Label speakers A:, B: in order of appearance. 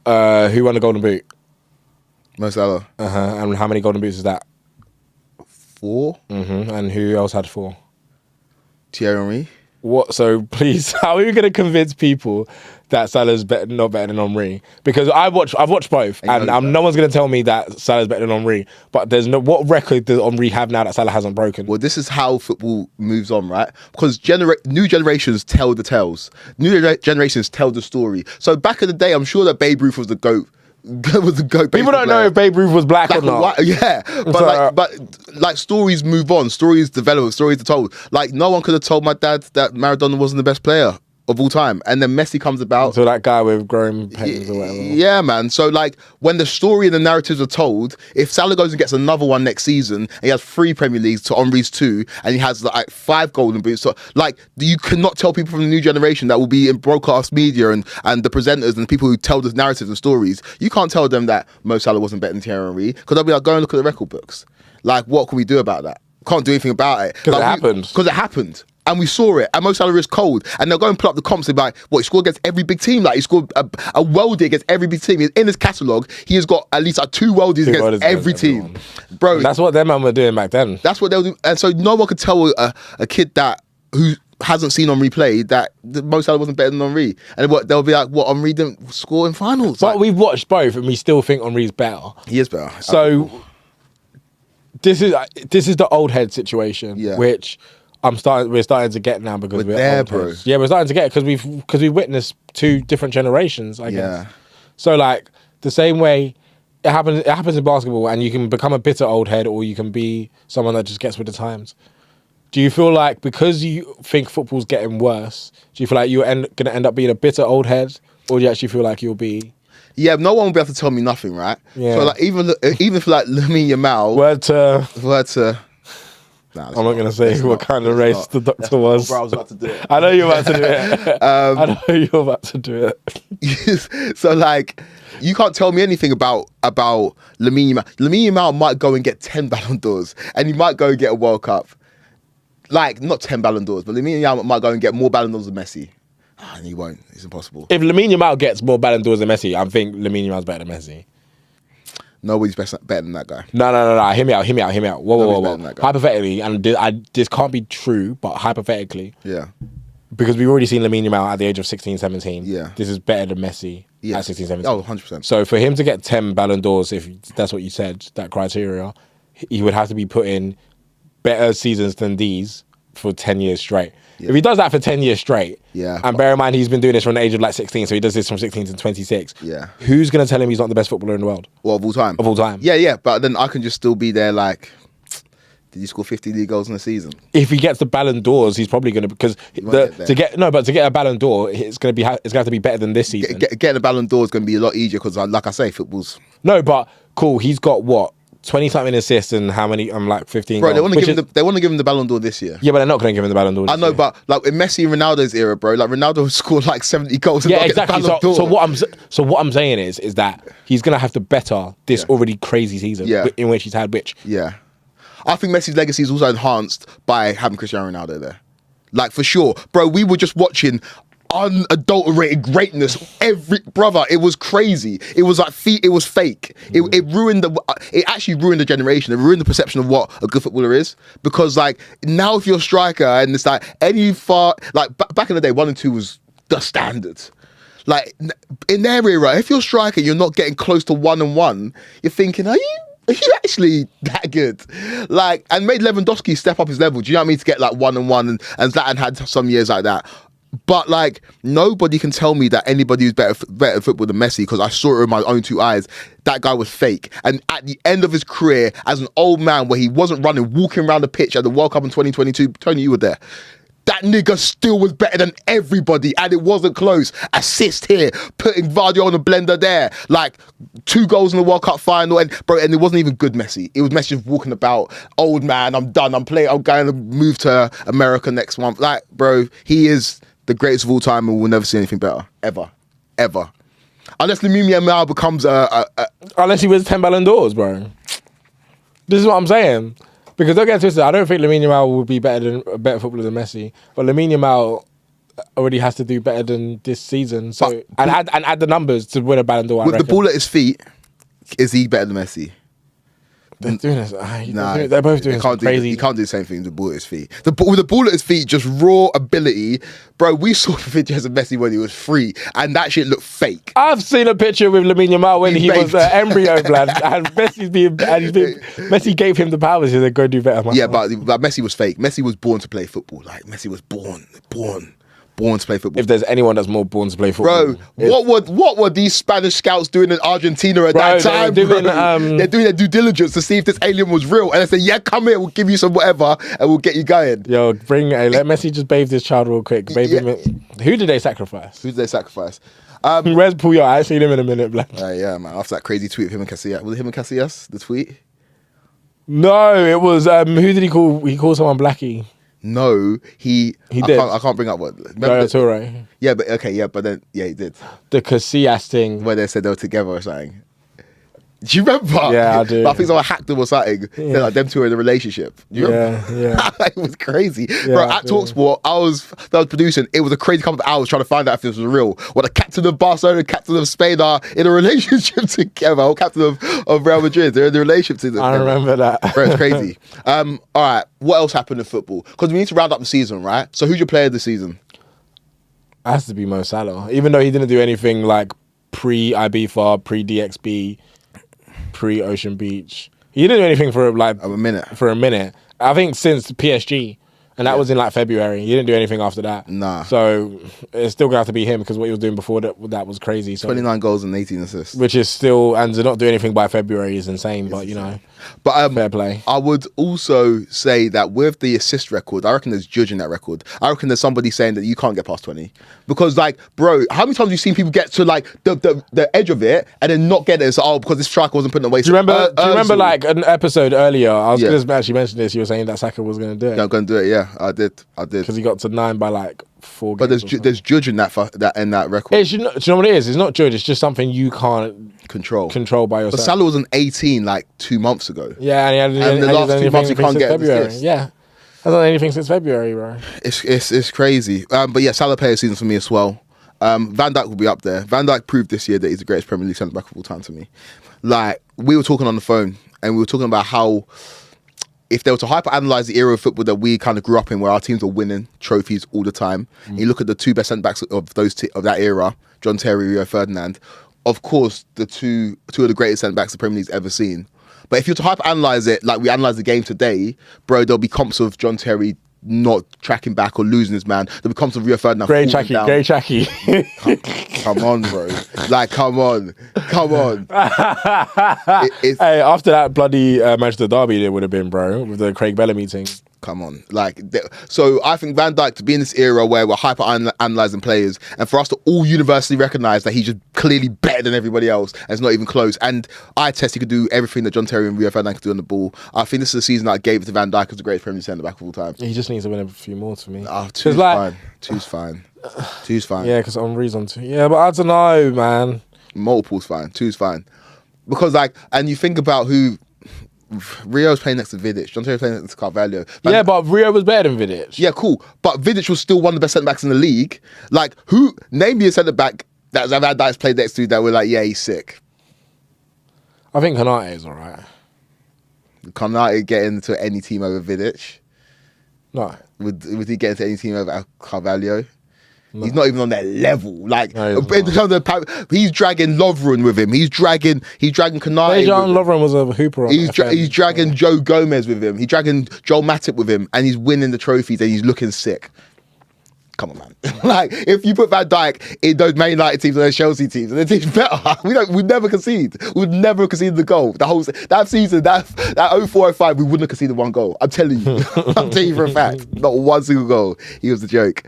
A: Who won the Golden Boot?
B: Mo Salah.
A: And how many Golden Boots is that?
B: 4.
A: And who else had 4?
B: Thierry Henry.
A: What? So please, how are you going to convince people that Salah's not better than Henry? Because I've watched both, and no one's going to tell me that Salah's better than Henry. But there's no, what record does Henry have now that Salah hasn't broken?
B: Well, this is how football moves on, right? Because new generations tell the tales. New generations tell the story. So back in the day, I'm sure that Babe Ruth was the GOAT.
A: People don't know if Babe Ruth was black or not.
B: White, yeah, but stories move on, stories develop, stories are told. Like no one could have told my dad that Maradona wasn't the best player of all time, and then Messi comes about.
A: So that guy with growing pains or whatever.
B: Yeah, man. So like when the story and the narratives are told, if Salah goes and gets another one next season, and he has 3 Premier Leagues to Henry's 2, and he has like 5 Golden Boots, so like you cannot tell people from the new generation that will be in broadcast media and the presenters and the people who tell the narratives and stories, you can't tell them that Mo Salah wasn't better than Thierry Henry, because they'll be like, go and look at the record books. Like, what can we do about that? Can't do anything about it.
A: Because
B: it happened. And we saw it. And Mo Salah is cold. And they'll go and pull up the comps and be like, what, he scored against every big team? Like, he scored a worldie against every big team. In his catalogue, he has got at least 2 worldies against every team. Bro.
A: That's what them man were doing back then.
B: That's what they'll do. And so no one could tell a kid that who hasn't seen Henry play that Mo Salah wasn't better than Henry. And they'll be like, what, Henry didn't score in finals?
A: But we've watched both and we still think Henry's better.
B: He is better.
A: So this is the old head situation, which we're starting to get now because we're
B: there,
A: old
B: bro.
A: heads. Yeah, we're starting to get it because we've witnessed 2 different generations, I guess. So like the same way it happens in basketball, and you can become a bitter old head or you can be someone that just gets with the times. Do you feel like because you think football's getting worse, do you feel like you're going to end up being a bitter old head, or do you actually feel like you'll be...
B: Yeah, no one will be able to tell me nothing, right?
A: Yeah.
B: So like even for like Lamine Yamal...
A: Word to...
B: Nah,
A: I'm not going to say what kind of race the doctor was.
B: Bro, I was about to do it.
A: I know you're about to do it. I know you're about to do it.
B: So like, you can't tell me anything about Lamine Yamal. Lamine Yamal might go and get 10 Ballon d'Ors, and he might go and get a World Cup. Like, not 10 Ballon d'Ors, but Lamine Yamal might go and get more Ballon d'Ors than Messi. And he won't. It's impossible.
A: If Lamine Yamal gets more Ballon d'Ors than Messi, I think Lamine Yamal's better than Messi.
B: Nobody's better than that guy.
A: No. Hear me out. Whoa.
B: That guy.
A: Hypothetically, and this can't be true, but hypothetically.
B: Yeah.
A: Because we've already seen Lamine Yamal at the age of 16, 17.
B: Yeah.
A: This is better than Messi at 16, 17.
B: Oh, 100%.
A: So for him to get 10 Ballon d'Ors, if that's what you said, that criteria, he would have to be put in better seasons than these for 10 years straight. Yeah. If he does that for 10 years straight, and bear in mind he's been doing this from the age of like 16, so he does this from 16 to 26.
B: Yeah.
A: Who's going to tell him he's not the best footballer in the world?
B: Well, of all time.
A: Of all time.
B: Yeah, but then I can just still be there like, did he score 50 league goals in a season?
A: If he gets the Ballon d'Ors, he's probably going to, because to get a Ballon d'Or, it's going to have to be better than this season.
B: Getting a Ballon d'Or is going to be a lot easier because, like I say, football's...
A: No, but cool, he's got what? 20-something assists and how many? Like 15
B: Bro,
A: goals.
B: They want to give him the Ballon d'Or this year.
A: Yeah, but they're not going to give him the Ballon d'Or this
B: I know,
A: year.
B: but like in Messi and Ronaldo's era, bro, like Ronaldo scored like 70 goals and not
A: exactly.
B: get the Ballon d'Or.
A: So what I'm saying is that he's going to have to better this already crazy season in which he's had
B: Yeah. I think Messi's legacy is also enhanced by having Cristiano Ronaldo there. Like, for sure. Bro, we were just watching unadulterated greatness. Brother, it was crazy. It was like it was fake. It ruined it actually ruined the generation. It ruined the perception of what a good footballer is. Because like now, if you're a striker and it's like back in the day, 1 and 2 was the standard. Like in their era, if you're a striker, you're not getting close to 1 and 1. You're thinking, are you actually that good? Like, and made Lewandowski step up his level. Do you know what I mean? To get like 1 and 1, and Zlatan had some years like that. But like, nobody can tell me that anybody who's better at football than Messi, because I saw it with my own 2 eyes. That guy was fake. And at the end of his career, as an old man, where he wasn't running, walking around the pitch at the World Cup in 2022, Tony, you were there. That nigga still was better than everybody, and it wasn't close. Assist here, putting Vardy on the blender there, like 2 goals in the World Cup final, and it wasn't even good Messi. It was Messi just walking about, old man, I'm done, I'm going to move to America next month. Like, bro, he is the greatest of all time, and we'll never see anything better, ever. Unless Lamine Yamal becomes
A: unless he wins 10 Ballon d'Ors, bro. This is what I'm saying. Because don't get twisted, I don't think Lamine Yamal would be a better footballer than Messi. But Lamine Yamal, already has to do better than this season. So and add the numbers to win a Ballon d'Or.
B: With the ball at his feet, is he better than Messi?
A: They're doing this. They're both doing crazy.
B: He can't do the same thing with the ball at his feet. With the ball at his feet, just raw ability, bro. We saw videos of Messi when he was free, and that shit looked fake.
A: I've seen a picture with Lamine Yamal when he was an embryo, blood, and Messi gave him the powers. He said, "Go do better."
B: Yeah, but Messi was fake. Messi was born to play football. Like Messi was born to play football.
A: If there's anyone that's more born to play football,
B: bro, what were these Spanish scouts doing in Argentina at that time? They're doing their due diligence to see if this alien was real, and they say, "Yeah, come here, we'll give you some whatever, and we'll get you going."
A: Yo, let Messi just bathe this child real quick. Who did they sacrifice?
B: Where's
A: Puyol? I ain't seen him in a minute, black.
B: Yeah, man. After that crazy tweet of him and Casillas, was it him and Casillas? The tweet?
A: No, it was who did he call? He called someone Blackie.
B: No, he did. I can't bring up what.
A: Torre.
B: Yeah, but then he did.
A: The Casillas thing
B: where they said they were together or something. Do you remember?
A: Yeah, I do.
B: But I think someone hacked them or something. Yeah. Said like them two were in a relationship. Do you remember?
A: Yeah.
B: It was crazy. Yeah, bro, at TalkSport, I was producing. It was a crazy couple of hours trying to find out if this was real. What the captain of Barcelona, captain of Spain are in a relationship together. Or captain of Real Madrid, they're in a relationship together.
A: I remember that.
B: Bro, it's crazy. All right, what else happened in football? Because we need to round up the season, right? So who's your player of the season?
A: It has to be Mo Salah, even though he didn't do anything like pre-Ibiza, pre-DXB, pre-Ocean Beach. He didn't do anything for like
B: a minute.
A: I think since PSG, and that was in like February. He didn't do anything after that.
B: Nah.
A: So it's still gonna have to be him because what he was doing before that was crazy. So
B: 29 goals and 18 assists,
A: which is still, and to not do anything by February is insane. But fair play.
B: I would also say that with the assist record, I reckon there's judging that record. I reckon there's somebody saying that you can't get past 20 because, like, bro, how many times have you seen people get to like the edge of it and then not get it? So because this striker wasn't putting away.
A: Do you remember like an episode earlier? I was going to actually mention this. You were saying that Saka was going to do it.
B: Yeah, I'm going to do it. Yeah, I did.
A: Because he got to 9 by like 4
B: But
A: games.
B: there's judging that in that record.
A: Do you know what it is? It's not judge. It's just something you can't control by yourself.
B: But Salah was on 18 like 2 months ago.
A: Yeah, and
B: the last 2 months you can't get
A: February. Yeah, hasn't done anything since February, bro.
B: It's crazy. But yeah, Salah player season for me as well. Van Dijk will be up there. Van Dijk proved this year that he's the greatest Premier League centre back of all time to me. Like, we were talking on the phone and we were talking about how if they were to hyper-analyse the era of football that we kind of grew up in, where our teams were winning trophies all the time, and you look at the two best centre-backs of that era, John Terry, Rio Ferdinand, of course, the two of the greatest centre-backs the Premier League's ever seen. But if you're to hyper-analyse it like we analyse the game today, bro, there'll be comps of John Terry not tracking back or losing his man. There'll be comps of Rio Ferdinand
A: Great Chucky.
B: Come on, bro. Like, come on.
A: Hey, after that bloody Manchester derby, it would have been, bro, with the Craig Bellamy thing.
B: Come on. So I think Van Dijk, to be in this era where we're hyper-analysing players and for us to all universally recognise that he's just clearly better than everybody else and it's not even close. And I attest he could do everything that John Terry and Rio Ferdinand could do on the ball. I think this is the season that I gave it to Van Dijk as the greatest Premier League centre-back of all time.
A: He just needs to win a few more to me.
B: Two's fine. Two's fine.
A: Yeah, because Henry's on 2. Yeah, but I don't know, man.
B: Multiple's fine. 2's fine. Because, like, and you think about who... Rio's playing next to Vidic. John Terry's playing next to Carvalho.
A: But Rio was better than Vidic.
B: Yeah, cool. But Vidic was still one of the best centre-backs in the league. Like, name me a centre-back that Van Dijk's played next to that we're like, yeah, he's sick.
A: I think Konate is alright.
B: Konate get into any team over Vidic?
A: No.
B: Would he get into any team over Carvalho? No. He's not even on their level. Like, no, he's dragging Lovren with him. He's dragging Konate.
A: Lovren was a hooper.
B: He's dragging Joe Gomez with him. He's dragging Joel Matip with him, and he's winning the trophies and he's looking sick. Come on, man. Like, if you put Van Dijk in those Man United teams and those Chelsea teams, and the team's better, we'd never concede. We'd never concede the goal. That season, that 04-05, we wouldn't have conceded one goal. I'm telling you. I'm telling you for a fact. Not one single goal. He was a joke.